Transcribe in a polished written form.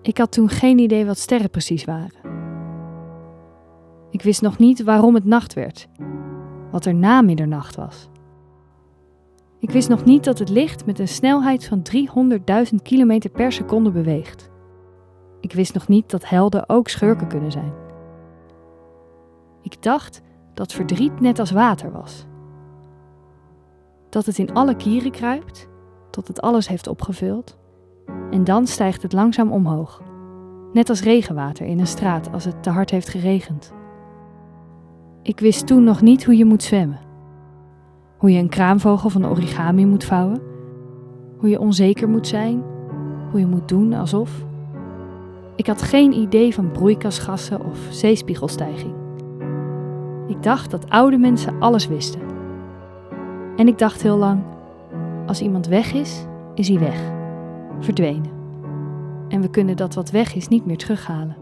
Ik had toen geen idee wat sterren precies waren. Ik wist nog niet waarom het nacht werd, wat er na middernacht was. Ik wist nog niet dat het licht met een snelheid van 300.000 kilometer per seconde beweegt. Ik wist nog niet dat helden ook schurken kunnen zijn. Ik dacht dat verdriet net als water was. Dat het in alle kieren kruipt, tot het alles heeft opgevuld, en dan stijgt het langzaam omhoog. Net als regenwater in een straat als het te hard heeft geregend. Ik wist toen nog niet hoe je moet zwemmen. Hoe je een kraanvogel van origami moet vouwen. Hoe je onzeker moet zijn. Hoe je moet doen alsof. Ik had geen idee van broeikasgassen of zeespiegelstijging. Ik dacht dat oude mensen alles wisten. En ik dacht heel lang, als iemand weg is, is hij weg. Verdwenen. En we kunnen dat wat weg is niet meer terughalen.